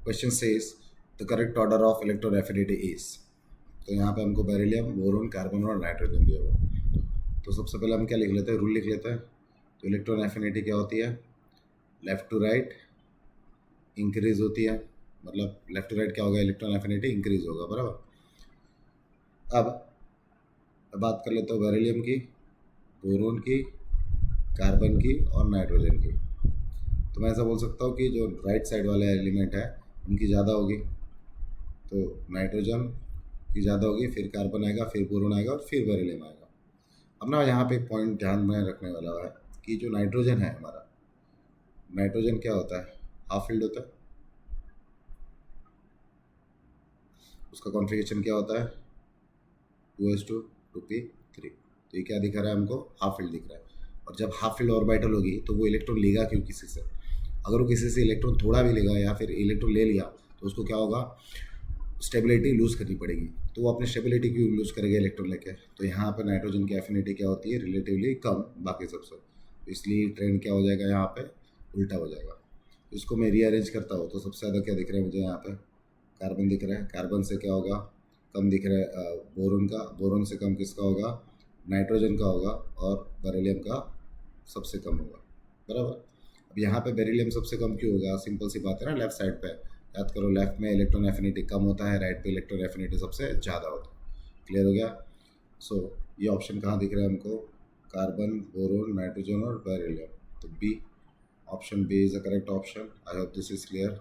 Question says the correct order of electron affinity is. तो यहाँ पे हमको बेरिलियम, बोरोन, कार्बन और नाइट्रोजन दिया हुआ। तो सबसे पहले हम क्या लिख लेते हैं, रूल लिख लेते हैं। तो इलेक्ट्रॉन एफिनिटी क्या होती है, लेफ्ट टू राइट इंक्रीज होती है, मतलब लेफ्ट टू राइट क्या होगा, इलेक्ट्रॉन एफिनिटी इंक्रीज होगा, बराबर। अब बात कर लेते हो बेरिलियम की, बोरोन की, कार्बन की और नाइट्रोजन की। तो मैं ऐसा बोल सकता हूँ कि जो राइट साइड वाले एलिमेंट है उनकी ज़्यादा होगी, तो नाइट्रोजन की ज़्यादा होगी, फिर कार्बन आएगा, फिर बोरोन आएगा और फिर बेरिलियम आएगा। अब ना यहाँ पे एक पॉइंट ध्यान में रखने वाला है कि जो नाइट्रोजन है हमारा, नाइट्रोजन क्या होता है, हाफ फील्ड होता है। उसका कॉन्फ़िगरेशन क्या होता है, 2s2 2p3। तो ये क्या दिख रहा है हमको, हाफ फील्ड दिख रहा है। और जब हाफ फील्ड ऑर्बिटल होगी तो वो इलेक्ट्रॉन लेगा क्यों किसी से, अगर वो किसी से इलेक्ट्रॉन थोड़ा भी लेगा या फिर इलेक्ट्रॉन ले लिया तो उसको क्या होगा, स्टेबिलिटी लूज़ करनी पड़ेगी। तो वो अपनी स्टेबिलिटी क्यों लूज़ करेगा इलेक्ट्रॉन लेके। तो यहाँ पर नाइट्रोजन की एफिनिटी क्या होती है, रिलेटिवली कम बाकी सबसे, इसलिए ट्रेंड क्या हो जाएगा, यहाँ पे उल्टा हो जाएगा। इसको मैं रीअरेंज करता हूँ तो सबसे ज़्यादा क्या दिख रहा है मुझे, यहाँ पे कार्बन दिख रहा है। कार्बन से क्या होगा, कम दिख रहा है बोरोन का, बोरोन से कम किसका होगा, नाइट्रोजन का होगा, और बेरिलियम का सबसे कम होगा, बराबर। अब यहाँ पे बेरिलियम सबसे कम क्यों होगा, सिंपल सी बात है ना, लेफ्ट साइड पे याद करो, लेफ्ट में इलेक्ट्रॉन एफिनिटी कम होता है, राइट पे इलेक्ट्रॉन एफिनिटी सबसे ज़्यादा होता है। क्लियर हो गया। सो ये ऑप्शन कहाँ दिख रहा है हमको, कार्बन, बोरोन, नाइट्रोजन और बेरिलियम। तो B, option B is the correct option. I hope this is clear.